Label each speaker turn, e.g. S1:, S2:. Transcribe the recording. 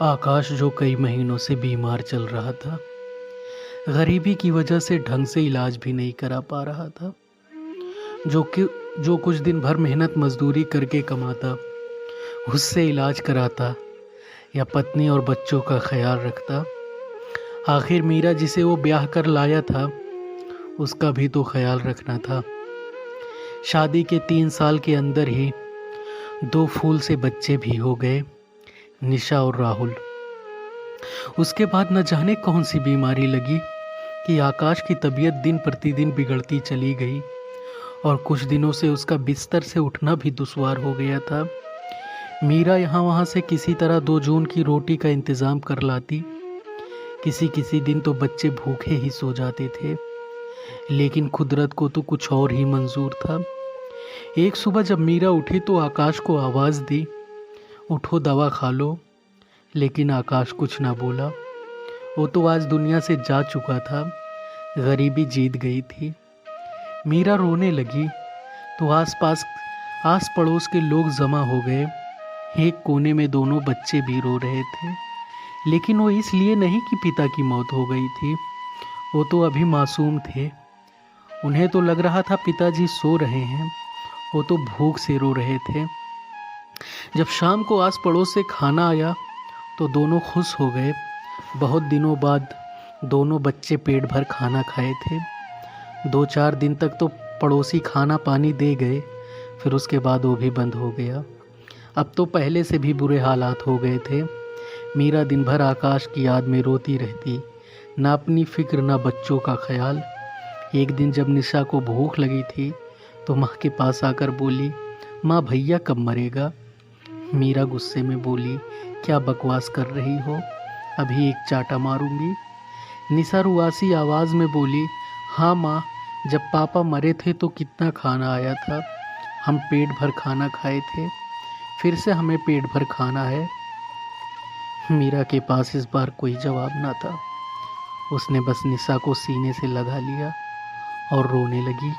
S1: आकाश जो कई महीनों से बीमार चल रहा था, गरीबी की वजह से ढंग से इलाज भी नहीं करा पा रहा था। जो कि जो कुछ दिन भर मेहनत मजदूरी करके कमाता, उससे इलाज कराता या पत्नी और बच्चों का ख्याल रखता। आखिर मीरा जिसे वो ब्याह कर लाया था, उसका भी तो ख्याल रखना था। शादी के 3 साल के अंदर ही 2 फूल से बच्चे भी हो गए, निशा और राहुल। उसके बाद न जाने कौन सी बीमारी लगी कि आकाश की तबीयत दिन प्रतिदिन बिगड़ती चली गई और कुछ दिनों से उसका बिस्तर से उठना भी दुश्वार हो गया था। मीरा यहाँ वहाँ से किसी तरह 2 जून की रोटी का इंतज़ाम कर लाती। किसी किसी दिन तो बच्चे भूखे ही सो जाते थे, लेकिन कुदरत को तो कुछ और ही मंजूर था। एक सुबह जब मीरा उठी तो आकाश को आवाज़ दी, उठो दवा खा लो। लेकिन आकाश कुछ ना बोला। वो तो आज दुनिया से जा चुका था, गरीबी जीत गई थी। मीरा रोने लगी तो आस पड़ोस के लोग जमा हो गए। एक कोने में दोनों बच्चे भी रो रहे थे, लेकिन वो इसलिए नहीं कि पिता की मौत हो गई थी। वो तो अभी मासूम थे। उन्हें तो लग रहा था पिताजी सो रहे हैं, वो तो भूख से रो रहे थे। जब शाम को आस पड़ोस से खाना आया तो दोनों खुश हो गए। बहुत दिनों बाद दोनों बच्चे पेट भर खाना खाए थे। 2-4 दिन तक तो पड़ोसी खाना पानी दे गए, फिर उसके बाद वो भी बंद हो गया। अब तो पहले से भी बुरे हालात हो गए थे। मीरा दिन भर आकाश की याद में रोती रहती, ना अपनी फिक्र ना बच्चों का ख्याल। एक दिन जब निशा को भूख लगी थी तो माँ के पास आकर बोली, माँ भैया कब मरेगा? मीरा गुस्से में बोली, क्या बकवास कर रही हो, अभी एक चाटा मारूंगी। निशा रुआसी आवाज़ में बोली, हाँ माँ, जब पापा मरे थे तो कितना खाना आया था, हम पेट भर खाना खाए थे, फिर से हमें पेट भर खाना है। मीरा के पास इस बार कोई जवाब ना था। उसने बस निशा को सीने से लगा लिया और रोने लगी।